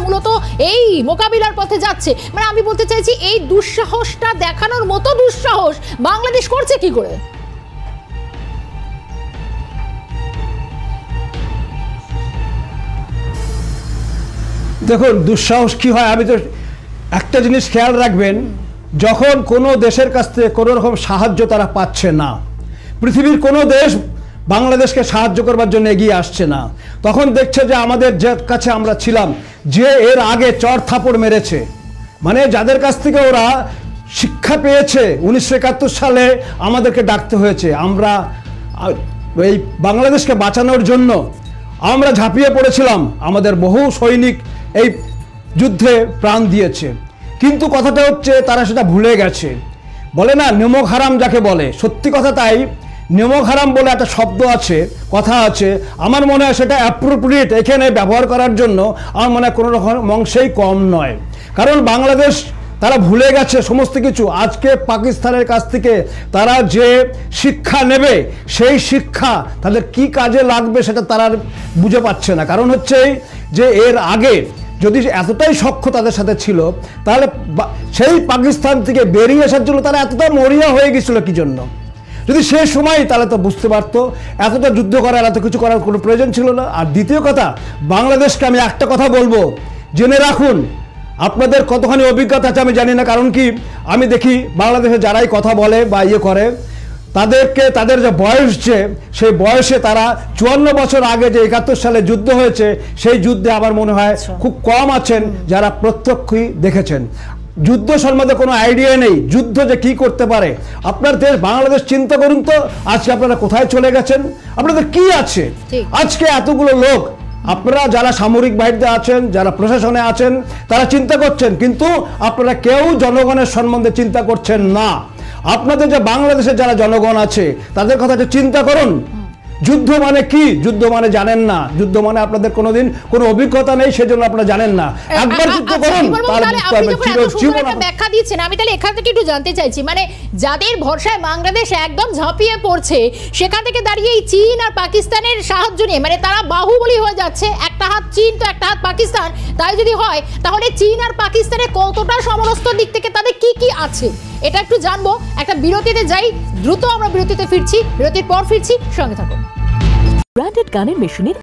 মূলত এই মোকাবিলার পথে যাচ্ছে। মানে আমি বলতে চাইছি এই দুঃসাহসটা দেখানোর মতো দুঃসাহস বাংলাদেশ করছে কি করে? দেখুন দুঃসাহস কি হয়, আমি তো একটা জিনিস খেয়াল রাখবেন, যখন কোনো দেশের কাছ থেকে কোনো রকম সাহায্য তারা পাচ্ছে না, পৃথিবীর কোনো দেশ বাংলাদেশকে সাহায্য করবার জন্য এগিয়ে আসছে না, তখন দেখছে যে আমাদের যে কাছে আমরা ছিলাম, যে এর আগে চড় থাপড় মেরেছে, মানে যাদের কাছ থেকে ওরা শিক্ষা পেয়েছে 1971 সালে আমাদেরকে ডাকতে হয়েছে, আমরা এই বাংলাদেশকে বাঁচানোর জন্য আমরা ঝাঁপিয়ে পড়েছিলাম, আমাদের বহু সৈনিক এই যুদ্ধে প্রাণ দিয়েছে, কিন্তু কথাটা হচ্ছে তারা সেটা ভুলে গেছে। বলে না নেমক হারাম যাকে বলে, সত্যি কথা তাই। নেমক হারাম বলে একটা শব্দ আছে, কথা আছে, আমার মনে হয় সেটা অ্যাপ্রোপ্রিয়েট এখানে ব্যবহার করার জন্য আমার মনে হয় কোনো রকম অংশেই কম নয়। কারণ বাংলাদেশ তারা ভুলে গেছে সমস্ত কিছু। আজকে পাকিস্তানের কাছ থেকে তারা যে শিক্ষা নেবে, সেই শিক্ষা তাদের কি কাজে লাগবে সেটা তারা বুঝে পাচ্ছে না। কারণ হচ্ছে যে এর আগে যদি এতটাই সখ্য তাদের সাথে ছিল, তাহলে সেই পাকিস্তান থেকে বেরিয়ে আসার জন্য তারা এতটা মরিয়া হয়ে গেছিল কি জন্য? যদি সেই সময় তাহলে তো বুঝতে পারতো এতটা যুদ্ধ করার, এত কিছু করার কোনো প্রয়োজন ছিল না। আর দ্বিতীয় কথা, বাংলাদেশকে আমি একটা কথা বলবো, জেনে রাখুন, আপনাদের কতখানি অভিজ্ঞতা আছে আমি জানি না, কারণ কি আমি দেখি বাংলাদেশে যারাই কথা বলে বা ইয়ে করে, তাদেরকে তাদের যে বয়স, সেই বয়সে তারা 54 বছর আগে যে 71 সালে যুদ্ধ হয়েছে, সেই যুদ্ধে আমার মনে হয় খুব কম আছেন যারা প্রত্যক্ষই দেখেছেন। যুদ্ধ সম্বন্ধে কোনো আইডিয়া নেই, যুদ্ধ যে কি করতে পারে। আপনার দেশ বাংলাদেশ চিন্তা করুন তো, আজকে আপনারা কোথায় চলে গেছেন, আপনাদের কি আছে? আজকে এতগুলো লোক, আপনারা যারা সামরিক বাহিনীতে আছেন, যারা প্রশাসনে আছেন, তারা চিন্তা করছেন, কিন্তু আপনারা কেউ জনগণের সম্বন্ধে চিন্তা করছেন না। আপনাদের যে বাংলাদেশের যারা জনগণ আছে তাদের কথা চিন্তা করুন। যুদ্ধ মানে কি? যুদ্ধ মানে জানেন না, যুদ্ধ মানে আপনাদের কোনোদিন কোনো অভিজ্ঞতা নেই, সেজন্য আপনারা জানেন না। একবার যুদ্ধ করুন, ব্যাখ্যা দিচ্ছেন। আমি তাহলে এখান থেকে একটু জানতে চাইছি, মানে যাদের ভরসায় বাংলাদেশ একদম ঝাঁপিয়ে পড়ছে, সেখান থেকে দাঁড়িয়ে এই চীন আর পাকিস্তানের সাহায্য নিয়ে, মানে তারা বাহুবলী হয়ে যাচ্ছে, একটা হাত চীন তো একটা হাত পাকিস্তান। তাই যদি হয় তাহলে চীন আর পাকিস্তানের কতটা সমরস্ত দিক থেকে তাদের কি কি আছে এটা একটু জানবো। একটা বিরতিতে যাই, দ্রুত আমরা বিরতিতে ফিরছি, বিরতির পর ফিরছি, সঙ্গে থাকুন। ব্র্যান্ডেড গানের মেশিনের